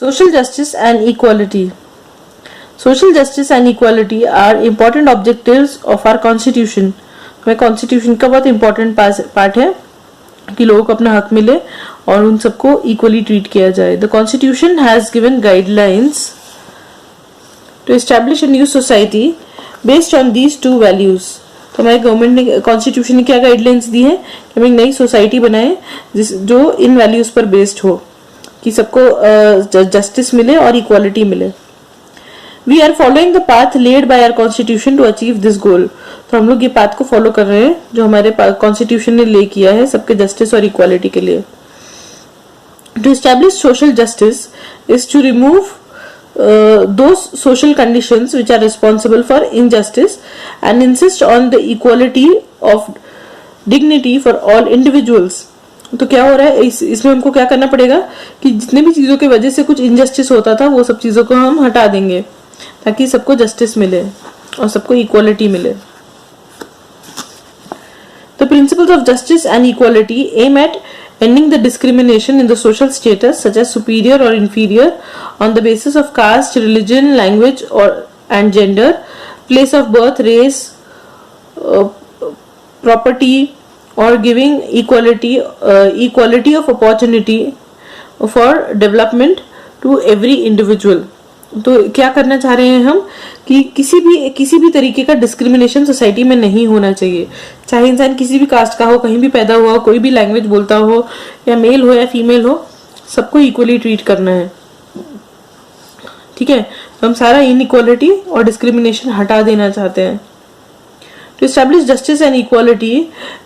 Social justice and equality. Social justice and equality are important objectives of our constitution. हमारे constitution का बहुत important part है कि लोगों को अपना हक मिले और उन सबको इक्वली ट्रीट किया जाए. The constitution has given guidelines to establish a new society based on these two values. तो हमारे गवर्नमेंट ने, कॉन्स्टिट्यूशन ने क्या गाइडलाइंस दी है कि हम एक नई सोसाइटी बनाए जो इन वैल्यूज पर बेस्ड हो, कि सबको जस्टिस मिले और इक्वालिटी मिले. We are following the path led by our constitution to achieve this goal. तो हम लोग ये पाथ को फॉलो कर रहे हैं जो हमारे कॉन्स्टिट्यूशन ने ले किया है सबके जस्टिस और इक्वालिटी के लिए. To establish social justice is to remove those social conditions which are responsible for injustice and insist on the equality of dignity for all individuals. तो क्या हो रहा है इसमें हमको क्या करना पड़ेगा कि जितने भी चीजों की वजह से कुछ इनजस्टिस होता था वो सब चीजों को हम हटा देंगे ताकि सबको जस्टिस मिले और सबको इक्वालिटी मिले. The principles of justice and equality aim at ending the discrimination in the social status such as superior or inferior on the basis of caste, religion, language and gender, place of birth, race, property, or giving equality of opportunity for development to every individual. तो क्या करना चाह रहे हैं हम कि किसी भी तरीके का डिस्क्रिमिनेशन सोसाइटी में नहीं होना चाहिए. चाहे इंसान किसी भी कास्ट का हो, कहीं भी पैदा हुआ हो, कोई भी लैंग्वेज बोलता हो, या मेल हो या फीमेल हो, सबको इक्वली ट्रीट करना है. ठीक है, तो हम सारा इनइक्वालिटी और डिस्क्रिमिनेशन हटा देना चाहते हैं. To establish justice and equality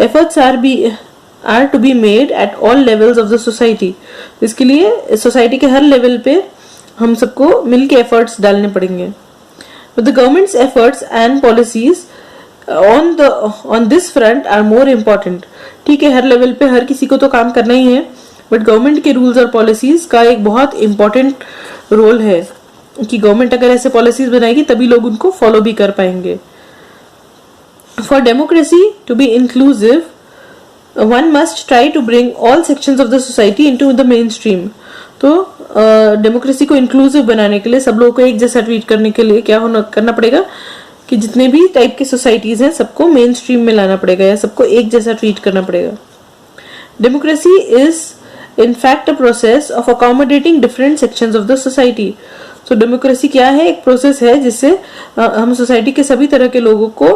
efforts are to be made at all levels of the society. इसके लिए सोसाइटी के हर लेवल पे हम सबको मिलके एफर्ट्स डालने पड़ेंगे. The government's efforts and policies on this front are more important. ठीक है, हर लेवल पे हर किसी को तो काम करना ही है, बट गवर्नमेंट के रूल्स और पॉलिसीज का एक बहुत इंपॉर्टेंट रोल है कि गवर्नमेंट अगर ऐसे पॉलिसीज बनाएगी तभी लोग उनको फॉलो भी कर पाएंगे. For democracy to be inclusive one must try to bring all sections of the society into the mainstream. तो डेमोक्रेसी को इंक्लूसिव बनाने के लिए, सब लोगों को एक जैसा ट्रीट करने के लिए क्या करना पड़ेगा कि जितने भी टाइप के सोसाइटीज हैं सबको मेन स्ट्रीम में लाना पड़ेगा या सबको एक जैसा ट्रीट करना पड़ेगा. Democracy is in fact a process of accommodating different sections of the society. तो डेमोक्रेसी क्या है? एक प्रोसेस है जिससे हम सोसाइटी के सभी तरह के लोगों को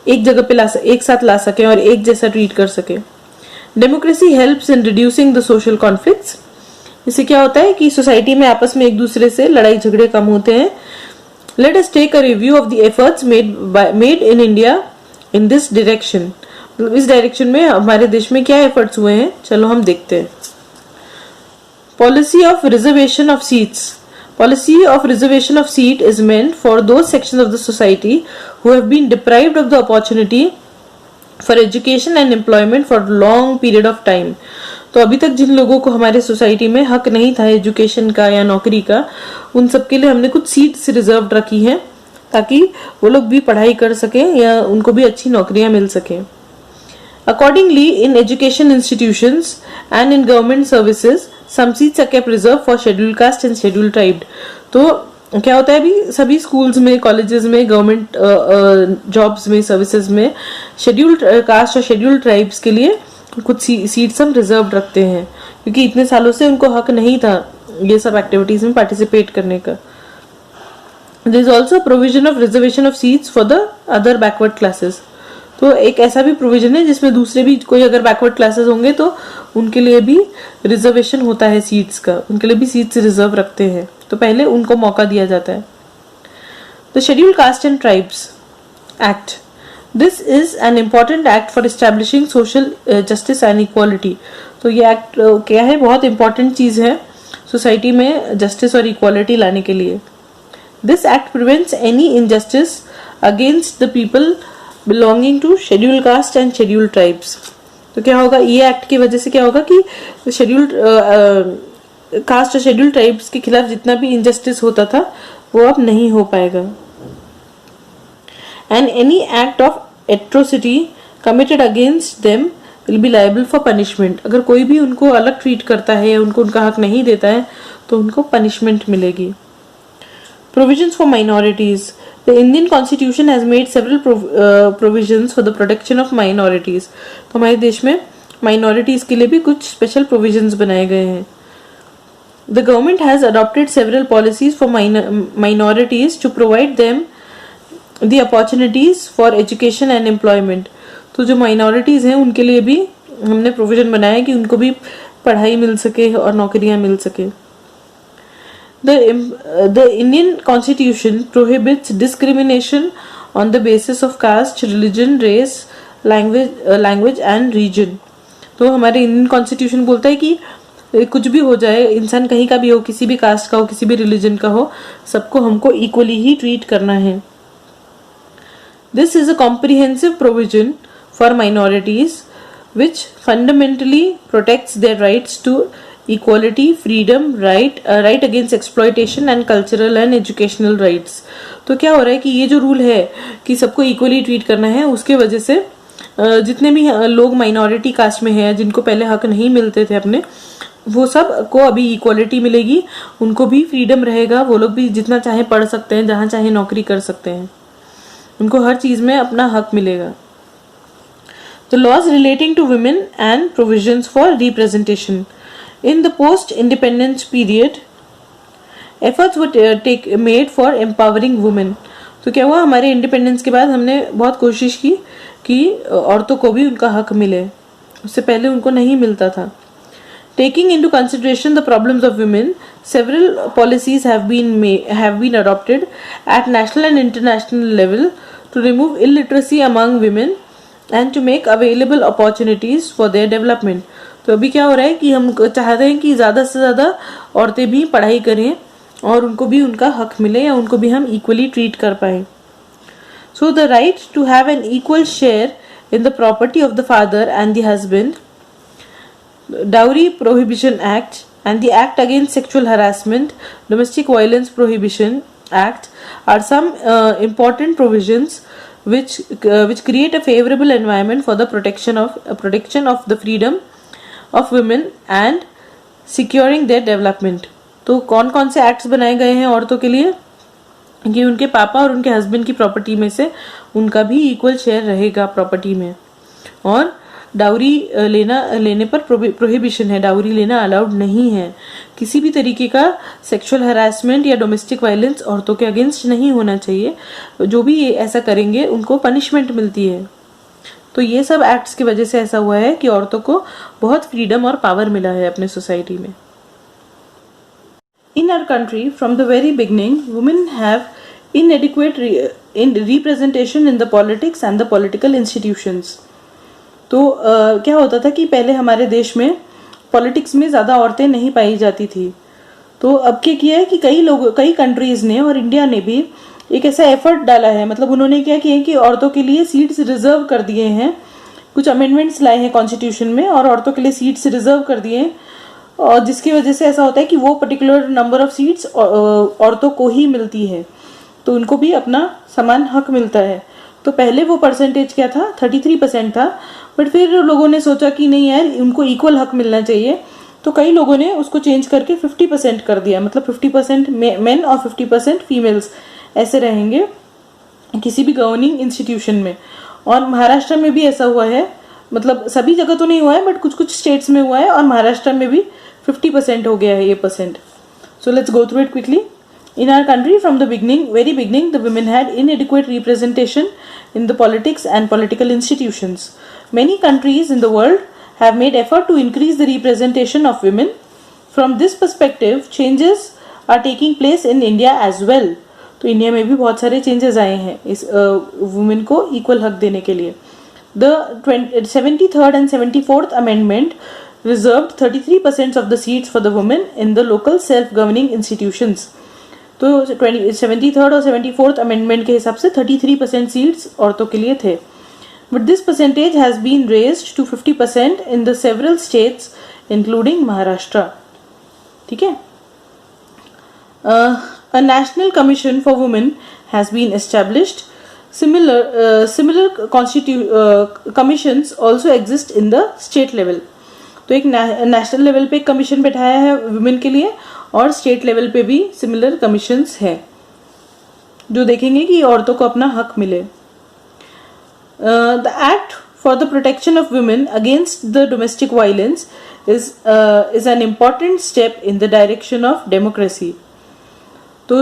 एक जगह पे एक साथ ला सके और एक जैसा ट्रीट कर सके. Democracy helps in reducing the social conflicts. इससे क्या होता है कि सोसाइटी में आपस में एक दूसरे से लड़ाई झगड़े कम होते हैं. Let us take a review of the efforts made in India in this direction. इस डायरेक्शन में हमारे देश में क्या एफर्ट्स हुए हैं, चलो हम देखते हैं. Policy of reservation of seats. Policy of reservation of seat is meant for those sections of the society who have been deprived of the opportunity for education and employment for long period of time. तो अभी तक जिन लोगों को हमारे society में हक नहीं था एजुकेशन का या नौकरी का, उन सब के लिए हमने कुछ सीट्स रिजर्व रखी हैं ताकि वो लोग भी पढ़ाई कर सकें या उनको भी अच्छी नौकरियां मिल सकें. Accordingly, in education institutions and in government services, some seats are kept reserved for scheduled caste and scheduled tribed. तो क्या होता है अभी सभी स्कूल्स में, कॉलेजेस में, गवर्नमेंट जॉब्स में, सर्विसेज में शेड्यूल्ड कास्ट और शेड्यूल्ड ट्राइब्स के लिए कुछ सीट्स हम रिजर्व रखते हैं क्योंकि इतने सालों से उनको हक नहीं था ये सब एक्टिविटीज में पार्टिसिपेट करने का. There is also provision of reservation of seats for the other backward classes. तो एक ऐसा भी प्रोविजन है जिसमें दूसरे भी कोई अगर बैकवर्ड क्लासेस होंगे तो उनके लिए भी रिजर्वेशन होता है सीट्स का, उनके लिए भी सीट्स रिजर्व रखते हैं, तो पहले उनको मौका दिया जाता है. The scheduled caste and tribes act. This is an important act for establishing social justice and equality. तो ये एक्ट क्या है? बहुत इंपॉर्टेंट चीज है सोसाइटी में जस्टिस और इक्वालिटी लाने के लिए. This act prevents any injustice against the people belonging to scheduled caste and scheduled tribes. तो क्या होगा ये एक्ट की वजह से क्या होगा कि शेड्यूल्ड कास्ट और शेड्यूल्ड ट्राइब्स के खिलाफ जितना भी इनजस्टिस होता था वो अब नहीं हो पाएगा. And any act of atrocity committed against them will be liable for punishment. अगर कोई भी उनको अलग ट्रीट करता है या उनको उनका हक नहीं देता है तो उनको पनिशमेंट मिलेगी। Provisions for minorities. The Indian Constitution has made several provisions for the protection of minorities. तो हमारे देश में minorities के लिए भी कुछ special provisions बनाए गए हैं। The government has adopted several policies for minorities to provide them the opportunities for education and employment. तो जो minorities हैं उनके लिए भी हमने provision बनाया है कि उनको भी पढ़ाई मिल सके और नौकरियां मिल सके। The Indian Constitution prohibits discrimination on the basis of caste, religion, race, language and region. तो हमारे इंडियन कॉन्स्टिट्यूशन बोलता है कि कुछ भी हो जाए, इंसान कहीं का भी हो, किसी भी कास्ट का हो, किसी भी रिलीजन का हो, सबको हमको इक्वली ही ट्रीट करना है। This is a comprehensive provision for minorities which fundamentally protects their rights to equality, freedom, right against exploitation and cultural and educational rights। तो क्या हो रहा है कि ये जो रूल है कि सबको इक्वली ट्रीट करना है, उसके वजह से जितने भी लोग माइनॉरिटी कास्ट में हैं, जिनको पहले हक नहीं मिलते थे अपने, वो सब को अभी इक्वलिटी मिलेगी, उनको भी फ्रीडम रहेगा, वो लोग भी जितना चाहे पढ़ सकते हैं, जहाँ चाहे नौकरी कर सकते हैं, उनको हर चीज में अपना हक मिलेगा। The laws relating to women and provisions for representation. In the post-independence period, efforts were made for empowering women. तो क्या हुआ, हमारे इंडिपेंडेंस के बाद हमने बहुत कोशिश की कि औरतों को भी उनका हक मिले, उससे पहले उनको नहीं मिलता था। Taking into consideration the problems of women, several policies have been adopted at national and international level to remove illiteracy among women and to make available opportunities for their development. तो अभी क्या हो रहा है कि हम चाहते हैं कि ज़्यादा से ज़्यादा औरतें भी पढ़ाई करें और उनको भी उनका हक मिले या उनको भी हम इक्वली ट्रीट कर पाए। So the right to have an equal share in the property of the father and the husband, Dowry Prohibition Act and the Act Against Sexual Harassment, Domestic Violence Prohibition Act are some important provisions which create a favorable environment for the protection of the freedom of women and securing their development. तो कौन कौन से acts बनाए गए हैं औरतों के लिए कि उनके पापा और उनके हस्बैंड की प्रॉपर्टी में से उनका भी इक्वल शेयर रहेगा प्रॉपर्टी में, और डाउरी लेने पर प्रोहिबिशन है, डाउरी लेना अलाउड नहीं है, किसी भी तरीके का सेक्सुअल हरासमेंट या डोमेस्टिक वायलेंस औरतों के अगेंस्ट नहीं होना चाहिए, जो भी ये ऐसा करेंगे उनको पनिशमेंट मिलती है। तो ये सब एक्ट्स की वजह से ऐसा हुआ है कि औरतों को बहुत फ्रीडम और पावर मिला है अपने सोसाइटी में। In our country, from the very beginning, women have inadequate representation in the politics and the political institutions. तो क्या होता था कि पहले हमारे देश में पॉलिटिक्स में ज़्यादा औरतें नहीं पाई जाती थी। तो अब क्या किया है कि कई कंट्रीज ने और इंडिया ने भी एक ऐसा एफर्ट डाला है, मतलब उन्होंने क्या किया कि औरतों के लिए सीट्स रिजर्व कर दिए हैं, कुछ अमेंडमेंट्स लाए हैं कॉन्स्टिट्यूशन में और औरतों के लिए सीट्स रिजर्व कर दिए हैं, और जिसकी वजह से ऐसा होता है कि वो पर्टिकुलर नंबर ऑफ सीट्स औरतों को ही मिलती है, तो उनको भी अपना समान हक मिलता है। तो पहले वो परसेंटेज क्या था, 33% था, बट फिर लोगों ने सोचा कि नहीं यार, उनको इक्वल हक मिलना चाहिए, तो कई लोगों ने उसको चेंज करके 50% कर दिया, मतलब 50% मेन और 50% फीमेल्स ऐसे रहेंगे किसी भी गवर्निंग इंस्टीट्यूशन में। और महाराष्ट्र में भी ऐसा हुआ है, मतलब सभी जगह तो नहीं हुआ है बट कुछ कुछ स्टेट्स में हुआ है, और महाराष्ट्र में भी 50% हो गया है ये percent. So let's go through it quickly. In our country, from the very beginning, the women had inadequate representation in the politics and political institutions. Many countries in the world have made effort to increase the representation of women. From this perspective, changes are taking place in India as well. तो India में भी बहुत सारे changes आए हैं इस women को equal हक देने के लिए। The 73rd and 74th Amendment reserved 33% of the seats for the women in the local self-governing institutions. तो 73rd और 74th अमेंडमेंट के हिसाब से 33% सीट्स औरतों के लिए थे, but this percentage has been raised to 50% in the several states including Maharashtra. ठीक है। A national commission for women has been established. Similar commissions also exist in the state level. तो एक नेशनल लेवल पे एक कमीशन बैठाया है women के लिए और स्टेट लेवल पे भी सिमिलर कमीशंस है जो देखेंगे कि औरतों को अपना हक मिले. The Act for the Protection of Women Against the Domestic Violence is an important step in the direction of democracy. तो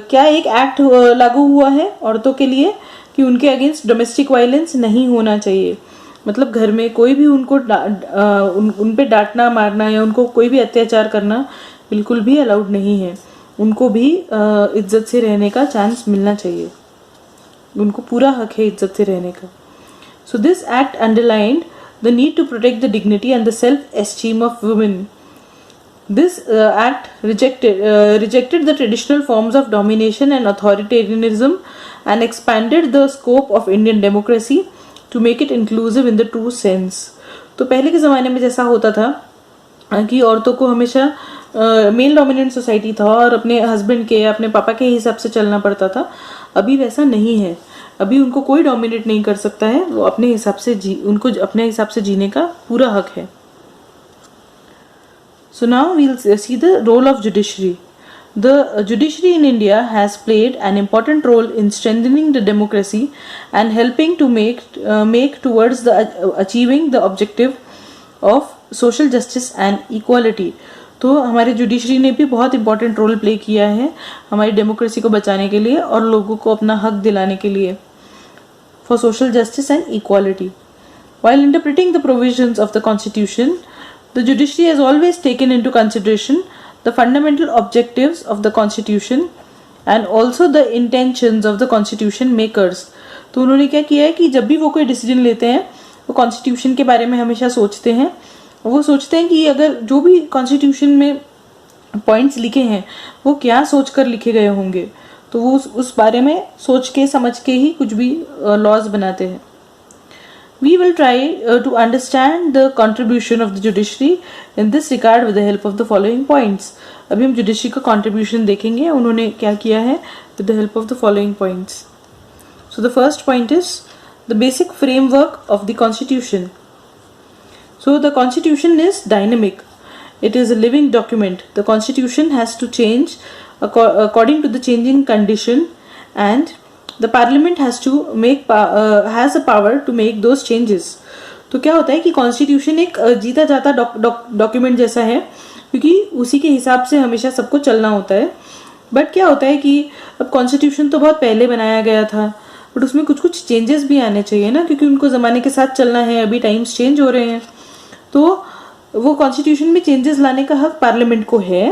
क्या एक एक्ट लागू हुआ है औरतों के लिए कि उनके अगेंस्ट डोमेस्टिक वायलेंस नहीं होना चाहिए. मतलब घर में कोई भी उनको उन पे डांटना मारना या उनको कोई भी अत्याचार करना बिल्कुल भी अलाउड नहीं है. उनको भी इज्जत से रहने का चांस मिलना चाहिए. उनको पूरा हक है इज्जत से रहने का. So this act underlined the need to protect the dignity and the self esteem of women. This act rejected the traditional forms of domination and authoritarianism and expanded the scope of Indian democracy to make it inclusive in the true sense. तो पहले के ज़माने में जैसा होता था कि औरतों को हमेशा मेल डोमिनेंट सोसाइटी था और अपने हस्बैंड के अपने पापा के हिसाब से चलना पड़ता था. अभी वैसा नहीं है. अभी उनको कोई डोमिनेट नहीं कर सकता है. वो अपने हिसाब से उनको अपने हिसाब से जीने का पूरा हक है. So now we'll see the role of judiciary. The judiciary in India has played an important role in strengthening the democracy and helping to make towards the achieving the objective of social justice and equality. तो हमारे judiciary ने भी बहुत important role play किया है हमारी democracy को बचाने के लिए और लोगों को अपना हक दिलाने के लिए for social justice and equality. While interpreting the provisions of the Constitution, the judiciary has always taken into consideration the fundamental objectives of the Constitution and also the intentions of the Constitution makers. तो उन्होंने क्या किया है कि जब भी वो कोई डिसीजन लेते हैं वो कॉन्स्टिट्यूशन के बारे में हमेशा सोचते हैं. वो सोचते हैं कि अगर जो भी कॉन्स्टिट्यूशन में पॉइंट्स लिखे हैं वो क्या सोचकर लिखे गए होंगे. तो वो उस बारे में सोच के समझ के ही कुछ भी लॉज बनाते हैं. We will try to understand the contribution of the judiciary in this regard with the help of the following points. अभी हम judiciary का contribution देखेंगे उन्होंने क्या किया है with the help of the following points. So the first point is the basic framework of the constitution. So the constitution is dynamic. It is a living document. The constitution has to change according to the changing condition and the parliament has a power to make those changes. तो क्या होता है कि constitution एक जीता जाता document जैसा है क्योंकि उसी के हिसाब से हमेशा सबको चलना होता है. बट क्या होता है कि अब कॉन्स्टिट्यूशन तो बहुत पहले बनाया गया था बट उसमें कुछ कुछ चेंजेस भी आने चाहिए ना क्योंकि उनको ज़माने के साथ चलना है. अभी टाइम्स चेंज हो रहे हैं तो वो कॉन्स्टिट्यूशन में चेंजेस लाने का हक पार्लियामेंट को है.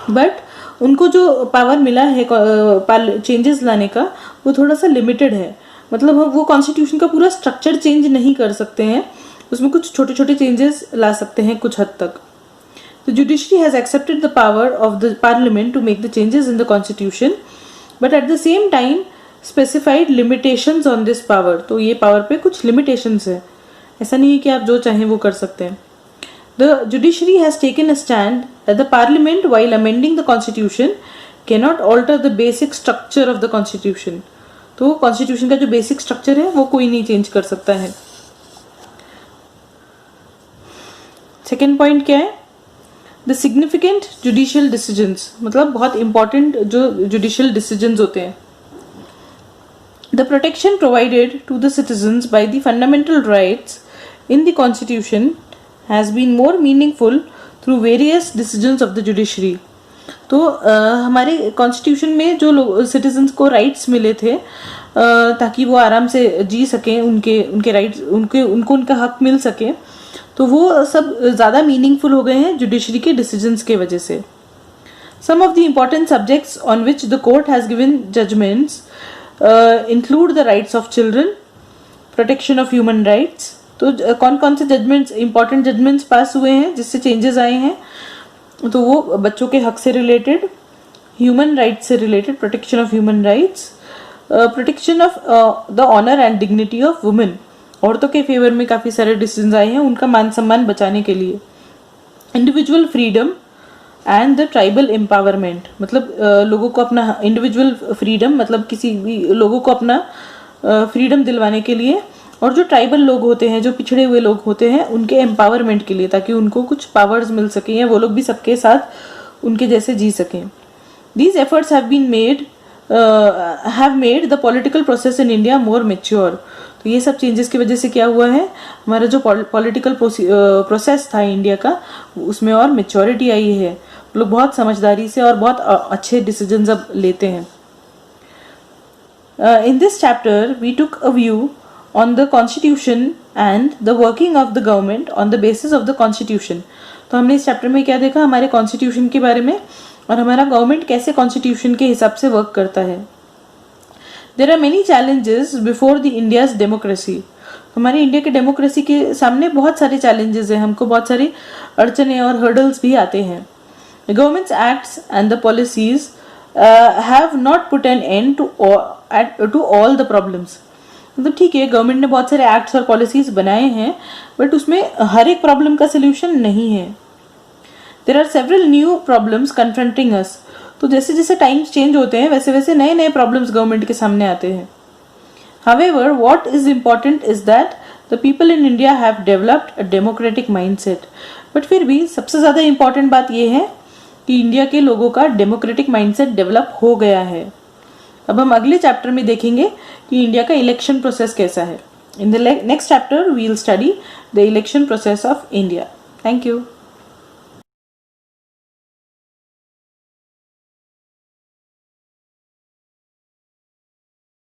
बट उनको जो पावर मिला है चेंजेस लाने का वो थोड़ा सा लिमिटेड है. मतलब वो कॉन्स्टिट्यूशन का पूरा स्ट्रक्चर चेंज नहीं कर सकते हैं. उसमें कुछ छोटे छोटे चेंजेस ला सकते हैं कुछ हद तक. The judiciary has accepted the power of the parliament to make the changes in the constitution, but at the same time specified limitations on this power. तो ये पावर पे कुछ limitations है. ऐसा नहीं है कि आप जो चाहें वो कर सकते हैं. The judiciary has taken a stand that the parliament, while amending the constitution, cannot alter the basic structure of the constitution. तो constitution का जो basic structure है वो कोई नहीं change कर सकता है. Second point क्या है? The significant judicial decisions. मतलब बहुत important जो judicial decisions होते हैं. The protection provided to the citizens by the fundamental rights in the constitution has been more meaningful through various decisions of the judiciary. तो हमारे constitution में जो citizens को राइट्स मिले थे ताकि वो आराम से जी सकें उनके राइट्स उनको उनका हक मिल सके तो वो सब ज़्यादा मीनिंगफुल हो गए हैं जुडिशरी के डिसीजंस के वजह से. Some of the important subjects on which the court has given judgments include the rights of children, protection of human rights. तो कौन कौन से जजमेंट्स इंपॉर्टेंट जजमेंट्स पास हुए हैं जिससे चेंजेस आए हैं तो वो बच्चों के हक से रिलेटेड, ह्यूमन राइट्स से related, protection of human rights, protection of the honour and dignity of women. औरतों के फेवर में काफ़ी सारे डिसीजन आए हैं उनका मान सम्मान बचाने के लिए. Individual freedom and the tribal empowerment, मतलब लोगों को अपना इंडिविजुअल फ्रीडम, मतलब किसी भी लोगों को अपना फ्रीडम दिलवाने के लिए, और जो ट्राइबल लोग होते हैं, जो पिछड़े हुए लोग होते हैं, उनके एम्पावरमेंट के लिए, ताकि उनको कुछ पावर्स मिल सके या वो लोग भी सबके साथ उनके जैसे जी सकें. These efforts have been made have made the political process in India more mature. तो ये सब चेंजेस की वजह से क्या हुआ है, हमारा जो पॉलिटिकल प्रोसेस था इंडिया का, उसमें और मेच्योरिटी आई है. लोग बहुत समझदारी से और बहुत अच्छे डिसीजंस अब लेते हैं. In this chapter we took a view on the constitution and the working of the government on the basis of the constitution. तो हमने इस चैप्टर में क्या देखा, हमारे कॉन्स्टिट्यूशन के बारे में और हमारा गवर्नमेंट कैसे कॉन्स्टिट्यूशन के हिसाब से वर्क करता है. There are many challenges before the India's democracy. हमारे इंडिया के डेमोक्रेसी के सामने बहुत सारे चैलेंजेस हैं, हमको बहुत सारी अड़चने और हर्डल्स भी आते हैं. The government's acts and the policies have not put an end to all the problems. मतलब ठीक है, गवर्नमेंट ने बहुत सारे एक्ट्स और पॉलिसीज बनाए हैं, बट उसमें हर एक प्रॉब्लम का सोल्यूशन नहीं है. There are several new problems confronting us. तो जैसे जैसे टाइम्स चेंज होते हैं वैसे वैसे नए नए प्रॉब्लम्स गवर्नमेंट के सामने आते हैं. However, what is important is that the people in India have developed a democratic mindset. But फिर भी सबसे ज़्यादा इम्पॉर्टेंट बात यह है कि इंडिया के लोगों का डेमोक्रेटिक माइंडसेट डेवलप हो गया है. अब हम अगले चैप्टर में देखेंगे कि इंडिया का इलेक्शन प्रोसेस कैसा है. In the next chapter we will study the election process of India. Thank you.